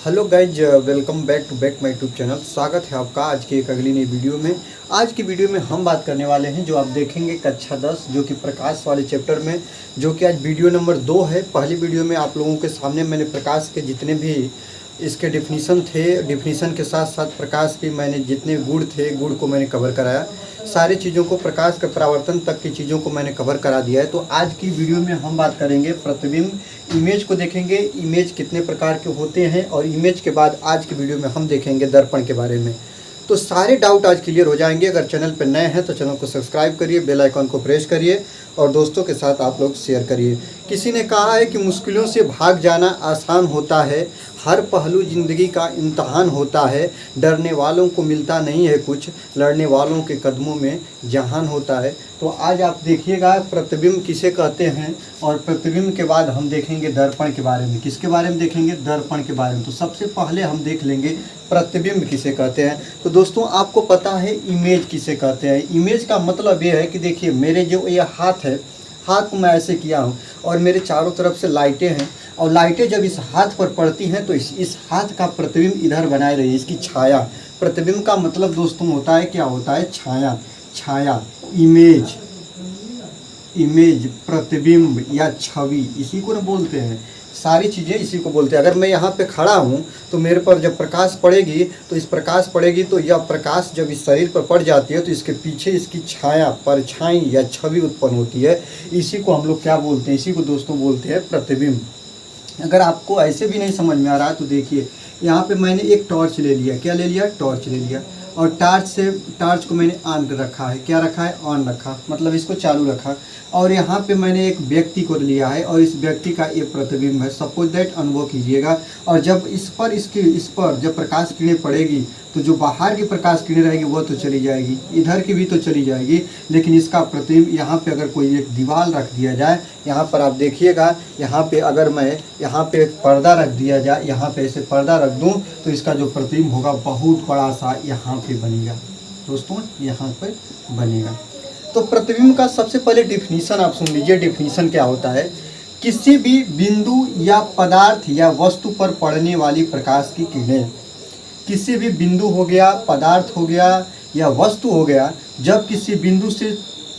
Hello guys, welcome back to my YouTube channel. स्वागत है आपका आज की एक अगली नई वीडियो में। आज की वीडियो में हम बात करने वाले हैं जो आप देखेंगे कक्षा 10 जो कि प्रकाश वाले चैप्टर में, जो कि आज वीडियो नंबर 2 है। पहली वीडियो में आप लोगों के सामने मैंने प्रकाश के जितने भी इसके डिफिनीसन थे, डिफिनीसन के साथ साथ प्रकाश की मैंने जितने गुण थे, गुण को मैंने कवर कराया। सारी चीज़ों को, प्रकाश के परावर्तन तक की चीज़ों को मैंने कवर करा दिया है। तो आज की वीडियो में हम बात करेंगे प्रतिबिंब, इमेज को देखेंगे, इमेज कितने प्रकार के होते हैं, और इमेज के बाद आज की वीडियो में हम देखेंगे दर्पण के बारे में। तो सारे डाउट आज क्लियर हो जाएंगे। अगर चैनल पर नए हैं तो चैनल को सब्सक्राइब करिए, बेल आइकन को प्रेस करिए और दोस्तों के साथ आप लोग शेयर करिए। किसी ने कहा है कि मुश्किलों से भाग जाना आसान होता है, हर पहलू ज़िंदगी का इम्तहान होता है, डरने वालों को मिलता नहीं है कुछ, लड़ने वालों के कदमों में जहान होता है। तो आज आप देखिएगा प्रतिबिंब किसे कहते हैं, और प्रतिबिंब के बाद हम देखेंगे दर्पण के बारे में। किसके बारे में देखेंगे? दर्पण के बारे में। तो सबसे पहले हम देख लेंगे प्रतिबिंब किसे कहते हैं। तो दोस्तों आपको पता है इमेज किसे कहते हैं। इमेज का मतलब ये है कि देखिए मेरे जो ये हाथ है, हाथ को मैं ऐसे किया हूँ और मेरे चारों तरफ से लाइटें हैं, और लाइटें जब इस हाथ पर पड़ती हैं तो इस हाथ का प्रतिबिंब इधर बनाए रही है, इसकी छाया। प्रतिबिंब का मतलब दोस्तों होता है, क्या होता है? छाया। छाया, इमेज, इमेज, प्रतिबिंब या छवि, इसी को ना बोलते हैं। सारी चीज़ें इसी को बोलते हैं। अगर मैं यहाँ पे खड़ा हूँ तो मेरे पर जब प्रकाश पड़ेगी तो इस प्रकाश पड़ेगी, तो यह प्रकाश जब इस शरीर पर पड़ जाती है तो इसके पीछे इसकी छाया, परछाई या छवि उत्पन्न होती है। इसी को हम लोग क्या बोलते हैं? इसी को दोस्तों बोलते हैं प्रतिबिंब। अगर आपको ऐसे भी नहीं समझ में आ रहा है तो देखिए यहाँ पे मैंने एक टॉर्च ले लिया। क्या ले लिया? टॉर्च ले लिया, और टॉर्च को मैंने ऑन रखा है। क्या रखा है? ऑन रखा, मतलब इसको चालू रखा। और यहाँ पे मैंने एक व्यक्ति को लिया है और इस व्यक्ति का ये प्रतिबिंब है। सपोज दैट, अनुभव कीजिएगा। और जब इस पर जब प्रकाश किरणें पड़ेगी तो जो बाहर की प्रकाश किरणें रहेगी वो तो चली जाएगी, इधर की भी तो चली जाएगी, लेकिन इसका प्रतिबिंब यहाँ पे अगर कोई एक दीवार रख दिया जाए, यहाँ पर आप देखिएगा, यहाँ पे अगर मैं यहाँ पे एक पर्दा रख दिया जाए, यहाँ पे ऐसे पर्दा रख दूँ तो इसका जो प्रतिबिंब होगा बहुत बड़ा सा यहाँ पे बनेगा। दोस्तों यहाँ पर बनेगा। तो प्रतिबिंब का सबसे पहले डिफिनीशन आप सुन लीजिए। डिफिनीशन क्या होता है? किसी भी बिंदु या पदार्थ या वस्तु पर पड़ने वाली प्रकाश की किरणें, किसी भी बिंदु हो गया, पदार्थ हो गया या वस्तु हो गया, जब किसी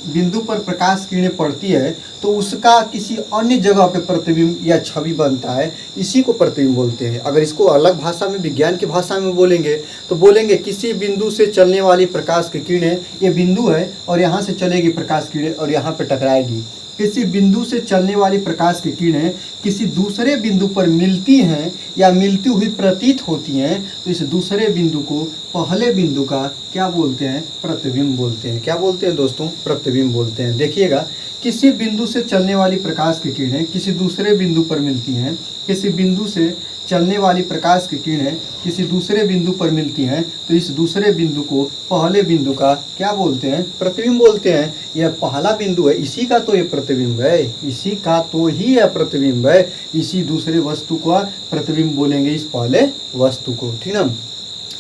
बिंदु पर प्रकाश किरणें पड़ती है तो उसका किसी अन्य जगह पे प्रतिबिंब या छवि बनता है, इसी को प्रतिबिंब बोलते हैं। अगर इसको अलग भाषा में, विज्ञान की भाषा में बोलेंगे तो बोलेंगे किसी बिंदु से चलने वाली प्रकाश की किरणें, ये बिंदु है और यहाँ से चलेगी प्रकाश किरणें और यहाँ पर टकराएगी। किसी बिंदु से चलने वाली प्रकाश की किरणें किसी दूसरे बिंदु पर मिलती हैं या मिलती हुई प्रतीत होती हैं तो इस दूसरे बिंदु को पहले बिंदु का क्या बोलते हैं? प्रतिबिंब बोलते हैं। क्या बोलते हैं दोस्तों? प्रतिबिंब बोलते हैं। देखिएगा, किसी बिंदु से चलने वाली प्रकाश की किरणें किसी दूसरे बिंदु पर मिलती हैं, किसी बिंदु से चलने वाली प्रकाश की किरणें किसी दूसरे बिंदु पर मिलती हैं तो इस दूसरे बिंदु को पहले बिंदु का क्या बोलते हैं? प्रतिबिंब बोलते हैं। यह पहला बिंदु है, इसी का तो ये प्रतिबिंब है, इसी का तो ही यह प्रतिबिंब है। इसी दूसरे वस्तु का प्रतिबिंब बोलेंगे, इस पहले वस्तु को। ठीक ना?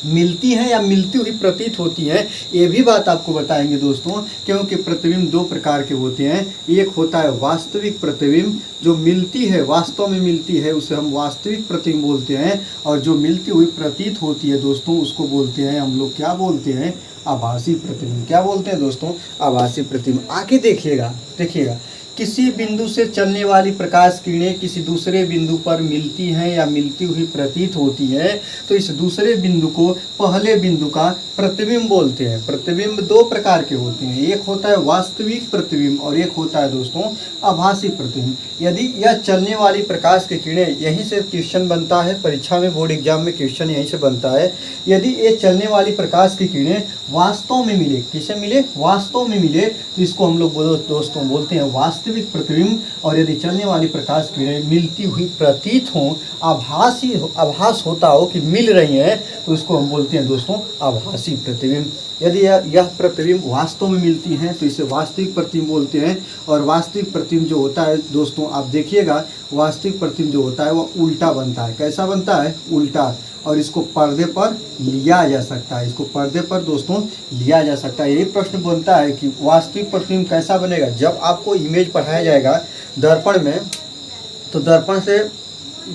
मिलती हैं या मिलती हुई प्रतीत होती हैं, ये भी बात आपको बताएंगे दोस्तों, क्योंकि प्रतिबिंब दो प्रकार के होते हैं। एक होता है वास्तविक प्रतिबिंब, जो मिलती है, वास्तव में मिलती है, उसे हम वास्तविक प्रतिबिंब बोलते हैं। और जो मिलती हुई प्रतीत होती है दोस्तों, उसको बोलते हैं हम लोग, क्या बोलते हैं? आभासी प्रतिबिंब। क्या बोलते हैं दोस्तों? आभासी प्रतिबिंब। आगे देखिएगा, किसी बिंदु से चलने वाली प्रकाश किरणें किसी दूसरे बिंदु पर मिलती हैं या मिलती हुई प्रतीत होती है तो इस दूसरे बिंदु को पहले बिंदु का प्रतिबिंब बोलते हैं। प्रतिबिंब दो प्रकार के होते हैं, एक होता है वास्तविक प्रतिबिंब और एक होता है दोस्तों आभासी प्रतिबिंब। यदि यह चलने वाली प्रकाश की किरणें, यहीं से क्वेश्चन बनता है परीक्षा में, बोर्ड एग्जाम में क्वेश्चन यहीं से बनता है। यदि ये चलने वाली प्रकाश की किरणें वास्तव में मिले, किसे मिले? वास्तव में मिले, तो इसको हम लोग दोस्तों बोलते हैं वास्तविक प्रतिबिंब। और यदि चलने वाली प्रकाश किरणें मिलती हुई प्रतीत हों, आभास होता हो कि मिल रही हैं, तो इसको हम बोलते हैं दोस्तों आभासी प्रतिबिंब। यदि यह प्रतिबिंब वास्तव में मिलती हैं तो इसे वास्तविक प्रतिबिंब बोलते हैं। और वास्तविक प्रतिबिंब जो होता है दोस्तों, आप देखिएगा, वास्तविक प्रतिबिंब जो होता है वो उल्टा बनता है। कैसा बनता है? उल्टा। और इसको पर्दे पर लिया जा सकता है, इसको पर्दे पर दोस्तों लिया जा सकता है। यही प्रश्न बनता है कि वास्तविक प्रतिबिंब कैसा बनेगा। जब आपको इमेज पढ़ाया जाएगा दर्पण में, तो दर्पण से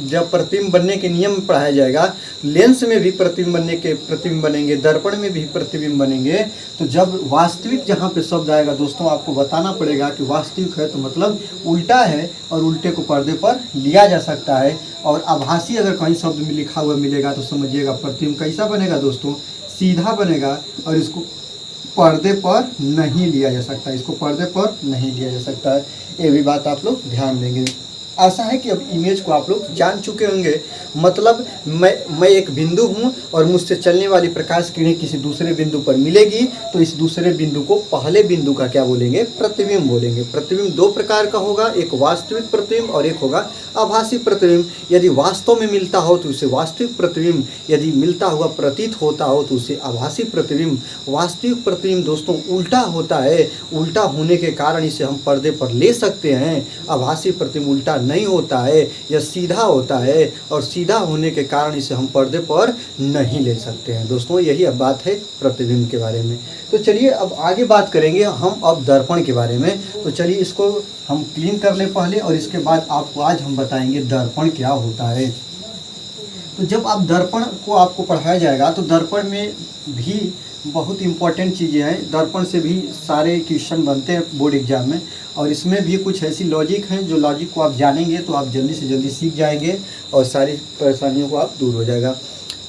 जब प्रतिबिंब बनने के नियम में पढ़ाया जाएगा, लेंस में भी प्रतिबिंब बनने के प्रतिबिंब बनेंगे, दर्पण में भी प्रतिबिंब बनेंगे। तो जब वास्तविक जहाँ पे शब्द आएगा दोस्तों, आपको बताना पड़ेगा कि वास्तविक है तो मतलब उल्टा है, और उल्टे को पर्दे पर लिया जा सकता है। और आभासी अगर कहीं शब्द में लिखा हुआ मिलेगा तो समझिएगा प्रतिबिंब कैसा बनेगा दोस्तों, सीधा बनेगा, और इसको पर्दे पर नहीं लिया जा सकता, इसको पर्दे पर नहीं लिया जा सकता है। ये भी बात आप लोग ध्यान देंगे। आशा है कि अब इमेज को आप लोग जान चुके होंगे। मतलब मैं एक बिंदु हूँ और मुझसे चलने वाली प्रकाश किरणें किसी दूसरे बिंदु पर मिलेगी, तो इस दूसरे बिंदु को पहले बिंदु का क्या बोलेंगे, प्रतिबिंब बोलेंगे। प्रतिबिंब दो प्रकार का होगा, एक वास्तविक प्रतिबिंब और एक होगा आभासी प्रतिबिंब। यदि वास्तव में मिलता हो तो उसे वास्तविक प्रतिबिंब, यदि मिलता हुआ प्रतीत होता हो तो उसे आभासी प्रतिबिंब। वास्तविक प्रतिबिंब दोस्तों उल्टा होता है, उल्टा होने के कारण इसे हम पर्दे पर ले सकते हैं। आभासी प्रतिबिंब उल्टा नहीं होता है, यह सीधा होता है, और सीधा होने के कारण इसे हम पर्दे पर नहीं ले सकते हैं। दोस्तों यही अब बात है प्रतिबिंब के बारे में। तो चलिए अब आगे बात करेंगे हम अब दर्पण के बारे में। तो चलिए इसको हम क्लीन कर ले पहले, और इसके बाद आपको आज हम बताएंगे दर्पण क्या होता है। तो जब आप दर्पण को आपको पढ़ाया जाएगा तो दर्पण में भी बहुत इंपॉर्टेंट चीज़ें हैं। दर्पण से भी सारे क्वेश्चन बनते हैं बोर्ड एग्जाम में, और इसमें भी कुछ ऐसी लॉजिक हैं जो लॉजिक को आप जानेंगे तो आप जल्दी से जल्दी सीख जाएंगे और सारी परेशानियों को आप दूर हो जाएगा।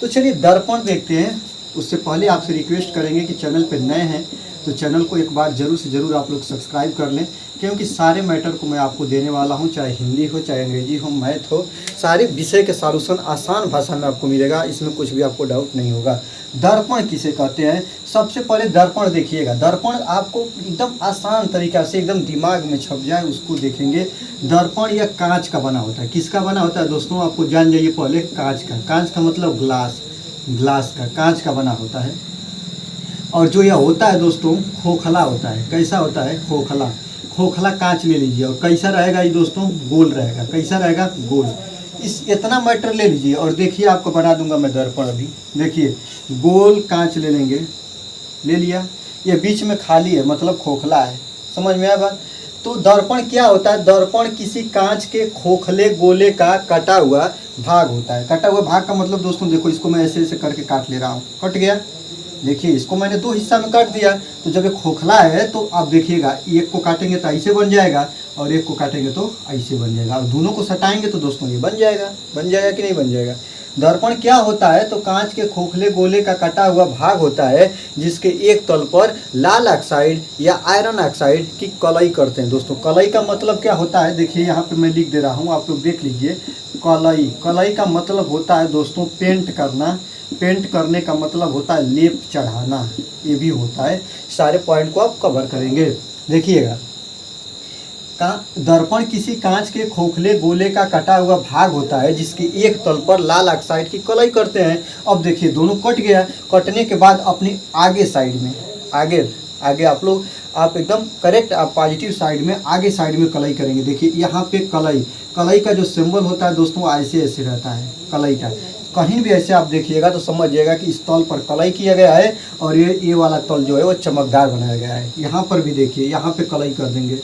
तो चलिए दर्पण देखते हैं। उससे पहले आपसे रिक्वेस्ट करेंगे कि चैनल पर नए हैं तो चैनल को एक बार ज़रूर से ज़रूर आप लोग सब्सक्राइब कर लें, क्योंकि सारे मैटर को मैं आपको देने वाला हूं, चाहे हिंदी हो, चाहे अंग्रेजी हो, मैथ हो, सारे विषय के सॉल्यूशन आसान भाषा में आपको मिलेगा। इसमें कुछ भी आपको डाउट नहीं होगा। दर्पण किसे कहते हैं, सबसे पहले दर्पण देखिएगा। दर्पण आपको एकदम आसान तरीक़ा से एकदम दिमाग में छप जाए उसको देखेंगे। दर्पण यह कांच का बना होता है। किसका बना होता है दोस्तों, आपको जान जाइए पहले, कांच का। कांच का मतलब ग्लास, ग्लास का, कांच का बना होता है। और जो यह होता है दोस्तों खोखला होता है। कैसा होता है, खोखला। खोखला कांच ले लीजिए, और कैसा रहेगा ये दोस्तों, गोल रहेगा। कैसा रहेगा, गोल। इस इतना मैटर ले लीजिए और देखिए आपको बना दूंगा मैं दर्पण। अभी देखिए गोल कांच ले लेंगे, ले लिया, ये बीच में खाली है मतलब खोखला है। समझ में आया बात। तो दर्पण क्या होता है, दर्पण किसी कांच के खोखले गोले का कटा हुआ भाग होता है। कटा हुआ भाग का मतलब दोस्तों देखो, इसको मैं ऐसे ऐसे करके काट ले रहा हूँ, कट गया। देखिए इसको मैंने दो हिस्सा में काट दिया। तो जब ये खोखला है तो आप देखिएगा, एक को काटेंगे तो ऐसे बन जाएगा, और एक को काटेंगे तो ऐसे बन जाएगा, और दोनों को सटाएंगे तो दोस्तों ये बन जाएगा। बन जाएगा कि नहीं बन जाएगा। दर्पण क्या होता है, तो कांच के खोखले गोले का कटा हुआ भाग होता है, जिसके एक तल पर लाल ऑक्साइड या आयरन ऑक्साइड की कलई करते हैं। दोस्तों कलई का मतलब क्या होता है, देखिए यहाँ पे मैं लिख दे रहा हूँ, आप लोग देख लीजिए। कलई, कलई का मतलब होता है दोस्तों पेंट करना। पेंट करने का मतलब होता है लेप चढ़ाना, ये भी होता है। सारे पॉइंट को आप कवर करेंगे। देखिएगा, दर्पण किसी कांच के खोखले गोले का कटा हुआ भाग होता है, जिसके एक तल पर लाल ऑक्साइड की कलई करते हैं। अब देखिए दोनों कट गया। कटने के बाद अपनी आगे साइड में, आगे आप लोग, आप एकदम करेक्ट, आप पॉजिटिव साइड में, आगे साइड में कलई करेंगे। देखिए यहाँ पे कलई, कलई का जो सिंबल होता है दोस्तों ऐसे ऐसे रहता है कलई का। कहीं भी ऐसे आप देखिएगा तो समझिएगा कि इस तल पर कलई किया गया है, और ये वाला तल जो है वो चमकदार बनाया गया है। यहाँ पर भी देखिए, यहाँ पे कलई कर देंगे,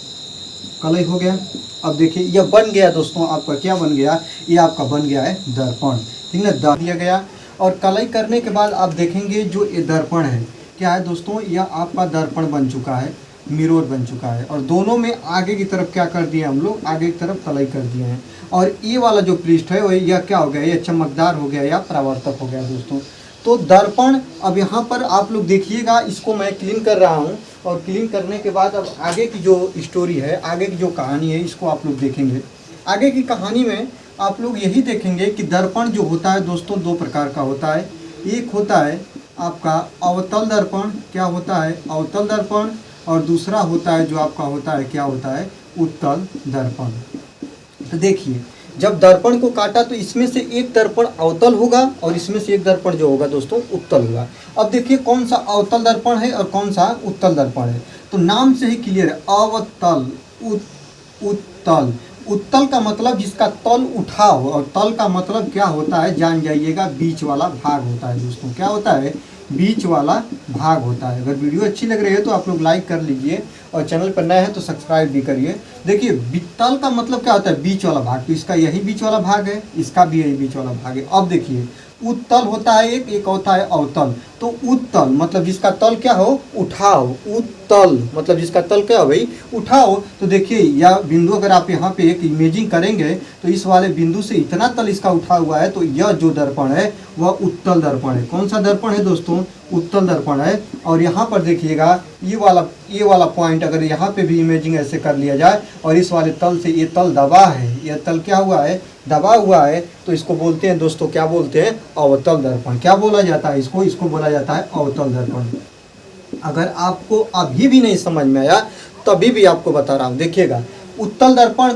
कलई हो गया। अब देखिए यह बन गया दोस्तों, आपका क्या बन गया, ये आपका बन गया है दर्पण। ठीक है, दर्पण दिया गया। और कलई करने के बाद आप देखेंगे जो ये दर्पण है क्या है दोस्तों, यह आपका दर्पण बन चुका है, मिरर बन चुका है। और दोनों में आगे की तरफ क्या कर दिए हम लोग, आगे की तरफ कलई कर दिए हैं। और ये वाला जो पृष्ठ है वो यह क्या हो गया, यह चमकदार हो गया या परावर्तक हो गया दोस्तों। तो दर्पण, अब यहाँ पर आप लोग देखिएगा, इसको मैं क्लीन कर रहा हूँ, और क्लीन करने के बाद अब आगे की जो स्टोरी है, आगे की जो कहानी है, इसको आप लोग देखेंगे। आगे की कहानी में आप लोग यही देखेंगे कि दर्पण जो होता है दोस्तों दो प्रकार का होता है। एक होता है आपका अवतल दर्पण, क्या होता है, अवतल दर्पण। और दूसरा होता है जो आपका होता है, क्या होता है, उत्तल दर्पण। तो देखिए जब दर्पण को काटा तो इसमें से एक दर्पण अवतल होगा, और इसमें से एक दर्पण जो होगा दोस्तों उत्तल होगा। अब देखिए कौन सा अवतल दर्पण है और कौन सा उत्तल दर्पण है। तो नाम से ही क्लियर है, अवतल, उत्तल। उत्तल का मतलब जिसका तल उठा हो, और तल का मतलब क्या होता है जान जाइएगा, बीच वाला भाग होता है दोस्तों। क्या होता है, बीच वाला भाग होता है। अगर वीडियो अच्छी लग रही है तो आप लोग लाइक कर लीजिए और चैनल पर नए हैं तो सब्सक्राइब भी करिए। देखिए तल का मतलब क्या होता है, बीच वाला भाग, तो इसका यही बीच वाला भाग है, इसका भी यही बीच वाला भाग है। अब देखिए उत्तल होता है एक होता है अवतल। तो उत्तल मतलब जिसका तल क्या हो, उठाव। उत्तल मतलब जिसका तल क्या हो भाई, उठाओ। तो देखिए यह बिंदु अगर आप यहाँ पे एक इमेजिंग करेंगे तो इस वाले बिंदु से इतना तल इसका उठा हुआ है, तो यह जो दर्पण है वह उत्तल दर्पण है। कौन सा दर्पण है दोस्तों, उत्तल दर्पण है। और यहाँ पर देखिएगा ये वाला पॉइंट अगर यहाँ पे भी इमेजिंग ऐसे कर लिया जाए और इस वाले तल से ये तल दबा है, यह तल क्या हुआ है, दबा हुआ है, तो इसको बोलते हैं दोस्तों, क्या बोलते हैं, अवतल दर्पण। क्या बोला जाता है इसको बोला जाता है अवतल दर्पण। अगर आपको अभी भी नहीं समझ में आया तभी भी आपको बता रहा हूँ, देखिएगा उत्तल दर्पण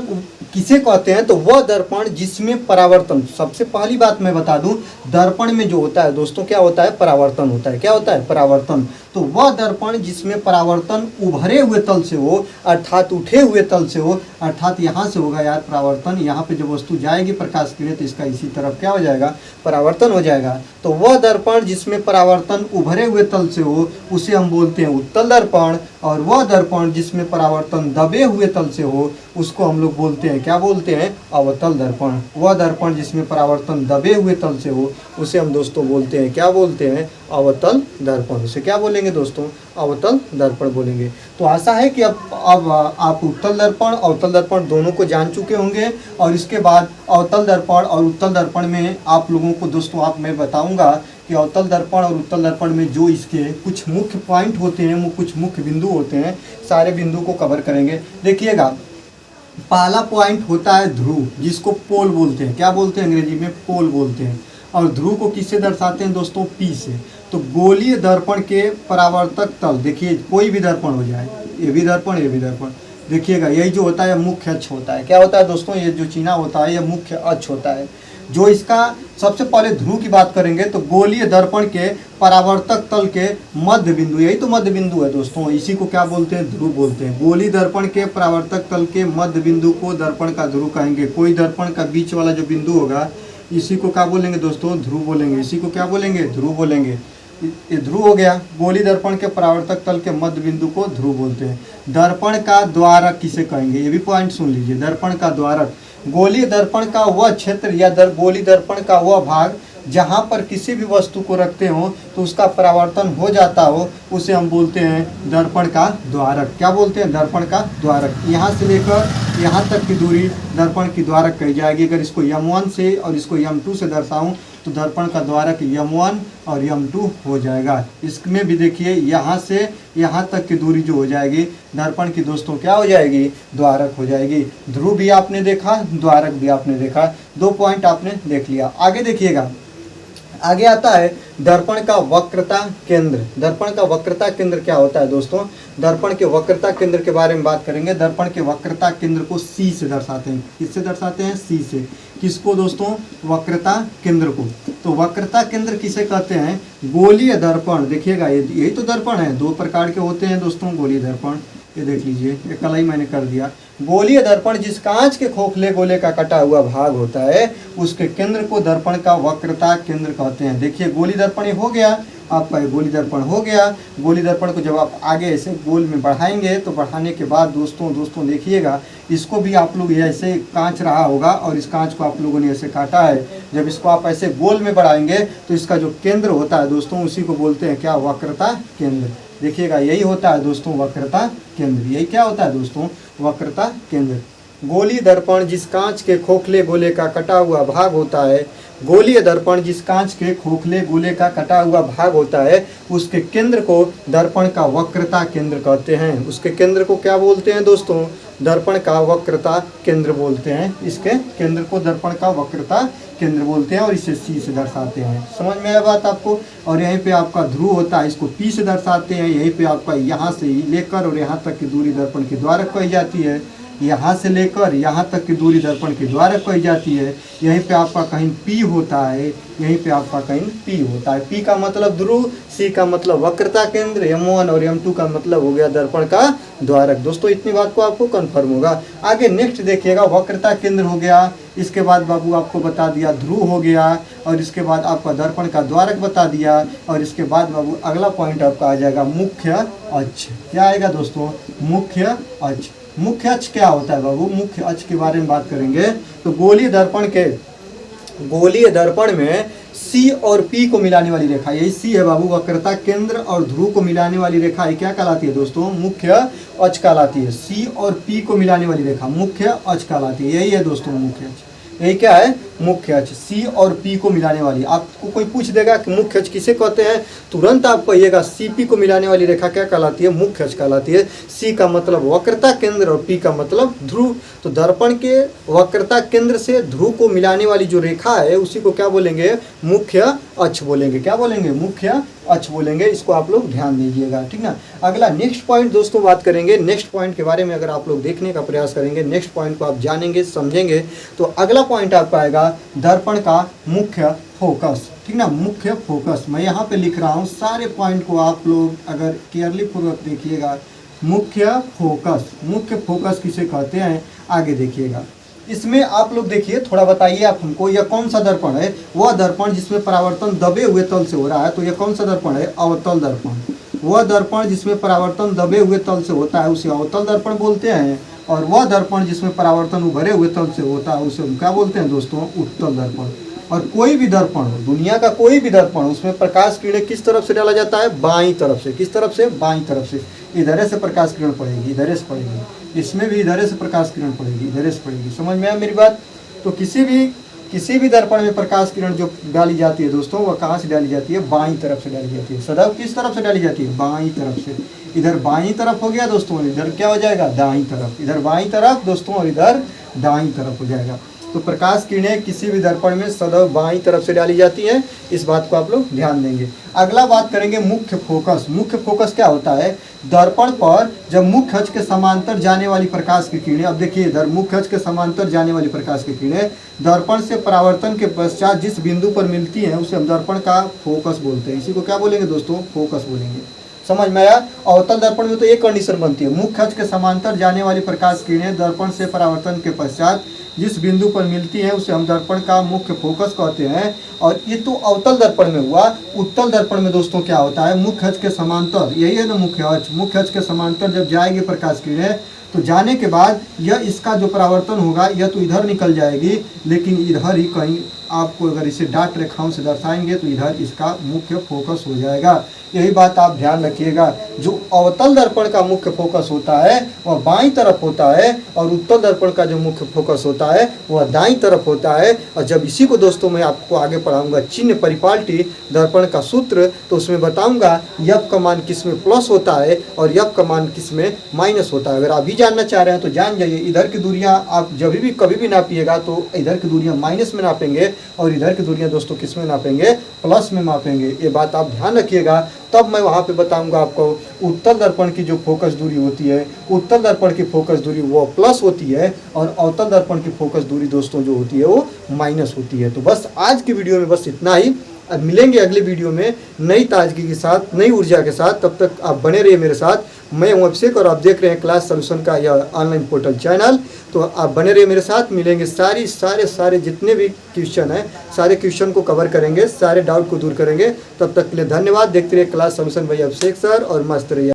किसे कहते हैं, तो वह दर्पण जिसमें परावर्तन, सबसे पहली बात मैं बता दूं, दर्पण में जो होता है दोस्तों क्या होता है, परावर्तन होता है। क्या होता है, परावर्तन। तो वह दर्पण जिसमें परावर्तन उभरे हुए तल से हो, अर्थात उठे हुए तल से हो, अर्थात यहाँ से होगा यार परावर्तन, यहाँ पे जो वस्तु जाएगी प्रकाश किरण तो इसका इसी तरफ क्या हो जाएगा, परावर्तन हो जाएगा। तो वह दर्पण जिसमें परावर्तन उभरे हुए तल से हो उसे हम बोलते हैं उत्तल दर्पण, और वह दर्पण जिसमें परावर्तन दबे हुए तल से हो उसको हम लोग बोलते हैं, क्या बोलते हैं, अवतल दर्पण। वह दर्पण जिसमें परावर्तन दबे हुए तल से हो उसे हम दोस्तों बोलते हैं, क्या बोलते हैं, अवतल दर्पण। उसे क्या बोलेंगे दोस्तों, अवतल दर्पण बोलेंगे। तो आशा है कि अब आप उत्तल दर्पण अवतल दर्पण दोनों को जान चुके होंगे। और इसके बाद अवतल दर्पण और उत्तल दर्पण में आप लोगों को दोस्तों मैं बताऊंगा कि अवतल दर्पण और उत्तल दर्पण में जो इसके कुछ मुख्य पॉइंट होते हैं, वो कुछ मुख्य बिंदु होते हैं, सारे बिंदु को कवर करेंगे। देखिएगा पहला पॉइंट होता है ध्रुव, जिसको पोल बोलते हैं। क्या बोलते हैं, अंग्रेजी में पोल बोलते हैं। और ध्रुव को किससे दर्शाते हैं दोस्तों, पी से। तो गोलीय दर्पण के परावर्तक तल, देखिए कोई भी दर्पण हो जाए, ये भी दर्पण ये भी दर्पण, देखिएगा यही जो होता है मुख्य अक्ष होता है। क्या होता है दोस्तों, ये जो चिन्ह होता है ये मुख्य अक्ष होता है। जो इसका सबसे पहले ध्रुव की बात करेंगे तो गोलीय दर्पण के परावर्तक तल के मध्य बिंदु, यही तो मध्य बिंदु है दोस्तों, इसी को क्या बोलते हैं, ध्रुव बोलते हैं। गोलीय दर्पण के परावर्तक तल के मध्य बिंदु को दर्पण का ध्रुव कहेंगे। कोई दर्पण का बीच वाला जो बिंदु होगा इसी को क्या बोलेंगे दोस्तों, ध्रुव बोलेंगे। इसी को क्या बोलेंगे, ध्रुव बोलेंगे। ये ध्रुव हो गया। गोलीय दर्पण के परावर्तक तल के मध्य बिंदु को ध्रुव बोलते हैं। दर्पण का द्वारक किसे कहेंगे, ये भी पॉइंट सुन लीजिए। दर्पण का द्वारक, गोलीय दर्पण का वह क्षेत्र या गोलीय दर्पण का वह भाग जहाँ पर किसी भी वस्तु को रखते हो तो उसका परावर्तन हो जाता हो, उसे हम बोलते हैं दर्पण का द्वारक। क्या बोलते हैं, दर्पण का द्वारक। यहाँ से लेकर यहाँ तक की दूरी दर्पण की द्वारक कही जाएगी। अगर इसको M1 से और इसको M2 से दर्शाऊं तो दर्पण का द्वारक M1 और M2 हो जाएगा। इसमें भी देखिए यहाँ से यहाँ तक की दूरी जो हो जाएगी दर्पण की दोस्तों क्या हो जाएगी, द्वारक हो जाएगी। ध्रुव भी आपने देखा, द्वारक भी आपने देखा, 2 पॉइंट आपने देख लिया। आगे देखिएगा, आगे आता है दर्पण का वक्रता केंद्र। दर्पण का वक्रता केंद्र क्या होता है दोस्तों, दर्पण के वक्रता केंद्र के बारे में बात करेंगे। दर्पण के वक्रता केंद्र को C से दर्शाते हैं। किससे दर्शाते हैं, C से। किसको दोस्तों, वक्रता केंद्र को। तो वक्रता केंद्र किसे कहते हैं, गोलीय दर्पण। देखिएगा यही तो दर्पण है, 2 प्रकार के होते हैं दोस्तों गोलीय दर्पण। ये देख लीजिए, ये कल ही मैंने कर दिया। गोलीय दर्पण जिस कांच के खोखले गोले का कटा हुआ भाग होता है उसके केंद्र को दर्पण का वक्रता केंद्र कहते हैं। देखिए गोलीय दर्पण हो गया आपका, गोलीय दर्पण हो गया। गोलीय दर्पण को जब आप आगे ऐसे गोल में बढ़ाएंगे तो बढ़ाने के बाद दोस्तों देखिएगा इसको भी आप लोग ऐसे कांच रहा होगा और इस कांच को आप लोगों ने ऐसे काटा है। जब इसको आप ऐसे गोल में बढ़ाएंगे तो इसका जो केंद्र होता है दोस्तों उसी को बोलते हैं क्या, वक्रता केंद्र। देखिएगा यही होता है दोस्तों वक्रता केंद्र। यही क्या होता है दोस्तों, वक्रता केंद्र। गोलीय दर्पण जिस कांच के खोखले गोले का कटा हुआ भाग होता है, गोलीय दर्पण जिस कांच के खोखले गोले का कटा हुआ भाग होता है उसके केंद्र को दर्पण का वक्रता केंद्र कहते हैं। उसके केंद्र को क्या बोलते हैं दोस्तों, दर्पण का वक्रता केंद्र बोलते हैं। इसके केंद्र को दर्पण का वक्रता केंद्र बोलते हैं और इसे C से दर्शाते हैं। समझ में आया बात आपको। और यहीं पे आपका ध्रुव होता है, इसको P से दर्शाते हैं। यहीं पे आपका यहाँ से लेकर और यहाँ तक की दूरी दर्पण की द्वारक कही जाती है। यहाँ से लेकर यहाँ तक की दूरी दर्पण के द्वारक कही जाती है। यहीं पे आपका कहीं P होता है, यहीं पे आपका कहीं P होता है। P का मतलब ध्रुव, C का मतलब वक्रता केंद्र, M1 और M2 का मतलब हो गया दर्पण का द्वारक। दोस्तों इतनी बात को आपको कंफर्म होगा। आगे नेक्स्ट देखिएगा, वक्रता केंद्र हो गया, इसके बाद बाबू आपको बता दिया ध्रुव हो गया, और इसके बाद आपका दर्पण का द्वारक बता दिया, और इसके बाद बाबू अगला पॉइंट आपका आ जाएगा मुख्य अक्ष। क्या आएगा दोस्तों? मुख्य अक्ष। मुख्य अक्ष क्या होता है बाबू? मुख्य अक्ष के बारे में बात करेंगे तो गोलीय दर्पण में C और P को मिलाने वाली रेखा, यही C है बाबू, वक्रता केंद्र और ध्रुव को मिलाने वाली रेखा ये क्या कहलाती है दोस्तों? मुख्य अक्ष कहलाती है। C और P को मिलाने वाली रेखा मुख्य अक्ष कहलाती है। यही है दोस्तों मुख्य अक्ष। यही क्या है? मुख्य अक्ष। C और P को मिलाने वाली, आपको कोई पूछ देगा कि मुख्य अक्ष किसे कहते हैं, तुरंत आप कहिएगा CP को मिलाने वाली रेखा क्या कहलाती है? मुख्य अक्ष कहलाती है। C का मतलब वक्रता केंद्र और P का मतलब ध्रुव। तो दर्पण के वक्रता केंद्र से ध्रुव को मिलाने वाली जो रेखा है उसी को क्या बोलेंगे? मुख्य अक्ष बोलेंगे। क्या बोलेंगे? मुख्य अक्ष बोलेंगे। इसको आप लोग ध्यान दीजिएगा, ठीक ना। अगला नेक्स्ट पॉइंट दोस्तों बात करेंगे। नेक्स्ट पॉइंट के बारे में अगर आप लोग देखने का प्रयास करेंगे, नेक्स्ट पॉइंट को आप जानेंगे समझेंगे, तो अगला पॉइंट आपका आएगा दर्पण का मुख्य फोकस, ठीक ना। मुख्य फोकस मैं यहाँ पे लिख रहा हूँ, सारे पॉइंट को आप लोग अगर केयरली पूर्वक देखिएगा। मुख्य फोकस, मुख्य फोकस किसे कहते हैं आगे देखिएगा। इसमें आप लोग देखिए, थोड़ा बताइए आप हमको, यह कौन सा दर्पण है? वह दर्पण जिसमें परावर्तन दबे हुए तल से हो रहा है, तो यह कौन सा दर्पण है? अवतल दर्पण। वह दर्पण जिसमें परावर्तन दबे हुए तल से होता है उसे अवतल दर्पण बोलते हैं, और वह दर्पण जिसमें परावर्तन उभरे हुए तल से होता है उसे हम क्या बोलते हैं दोस्तों? उत्तल दर्पण। और कोई भी दर्पण हो, दुनिया का कोई भी दर्पण, उसमें प्रकाश किरणें किस तरफ से डाला जाता है? बाईं तरफ से। किस तरफ से? बाईं तरफ से। इधर से प्रकाश किरण पड़ेगी, इधर से पड़ेगी, इसमें भी इधर से प्रकाश किरण पड़ेगी, इधर से पड़ेगी। समझ में आया मेरी बात? तो किसी भी दर्पण में प्रकाश किरण जो डाली जाती है दोस्तों, वह कहाँ से डाली जाती है? बाईं तरफ से डाली जाती है। सदैव किस तरफ से डाली जाती है? बाईं तरफ से। इधर बाईं तरफ हो गया दोस्तों, इधर क्या हो जाएगा? दाईं तरफ। इधर बाईं तरफ दोस्तों और इधर दाईं तरफ हो जाएगा। तो प्रकाश किरणें किसी भी दर्पण में सदैव बाईं तरफ से डाली जाती हैं, इस बात को आप लोग ध्यान देंगे। अगला बात करेंगे मुख्य फोकस। मुख्य फोकस क्या होता है? दर्पण पर जब मुख्य अक्ष के समांतर जाने वाली प्रकाश की किरणें, अब देखिए इधर मुख्य अक्ष के समांतर जाने वाली प्रकाश की किरणें दर्पण से परावर्तन के पश्चात जिस बिंदु पर मिलती हैं उसे हम दर्पण का फोकस बोलते हैं। इसी को क्या बोलेंगे दोस्तों? फोकस बोलेंगे। समझ में आया? अवतल दर्पण में तो एक कंडीशन बनती है, मुख्य अक्ष के समांतर जाने वाली प्रकाश किरणें दर्पण से परावर्तन के पश्चात जिस बिंदु पर मिलती है उसे हम दर्पण का मुख्य फोकस कहते हैं। और ये तो अवतल दर्पण में हुआ। उत्तल दर्पण में दोस्तों क्या होता है? मुख्य अक्ष के समांतर, यही है ना मुख्य अक्ष, मुख्य अक्ष के समांतर जब जाएगी प्रकाश किरणें तो जाने के बाद यह इसका जो परावर्तन होगा यह तो इधर निकल जाएगी, लेकिन इधर ही कहीं आपको अगर इसे डाट रेखाओं से दर्शाएंगे तो इधर इसका मुख्य फोकस हो जाएगा। यही बात आप ध्यान रखिएगा। जो अवतल दर्पण का मुख्य फोकस होता है वह बाईं तरफ होता है, और उत्तल दर्पण का जो मुख्य फोकस होता है वह दाईं तरफ होता है। और जब इसी को दोस्तों मैं आपको आगे पढ़ाऊंगा चिन्ह परिपाटी दर्पण का सूत्र, तो उसमें बताऊंगा यफ का मान किस में प्लस होता है और यफ का मान किस में माइनस होता है। अगर अभी जानना चाह रहे हैं तो जान जाइए। इधर की दूरियां आप जब भी कभी भी नापिएगा तो इधर की दूरियां माइनस में नापेंगे, और इधर की दूरियां दोस्तों किस में नापेंगे? प्लस में मापेंगे। ये बात आप ध्यान रखिएगा। तब मैं वहाँ पे बताऊंगा आपको उत्तल दर्पण की जो फोकस दूरी होती है, उत्तल दर्पण की फोकस दूरी वो प्लस होती है, और अवतल दर्पण की फोकस दूरी दोस्तों जो होती है वो माइनस होती है। तो बस आज की वीडियो में बस इतना ही। अब मिलेंगे अगली वीडियो में नई ताजगी के साथ, नई ऊर्जा के साथ। तब तक आप बने रहिए मेरे साथ। मैं हूं अभिषेक और आप देख रहे हैं क्लास सॉल्यूशन का यह ऑनलाइन पोर्टल चैनल। तो आप बने रहिए मेरे साथ। मिलेंगे सारे जितने भी क्वेश्चन हैं, सारे क्वेश्चन को कवर करेंगे, सारे डाउट को दूर करेंगे। तब तक के लिए धन्यवाद। देखते रहिए क्लास सॉल्यूशन भाई अभिषेक सर, और मस्त रहिए।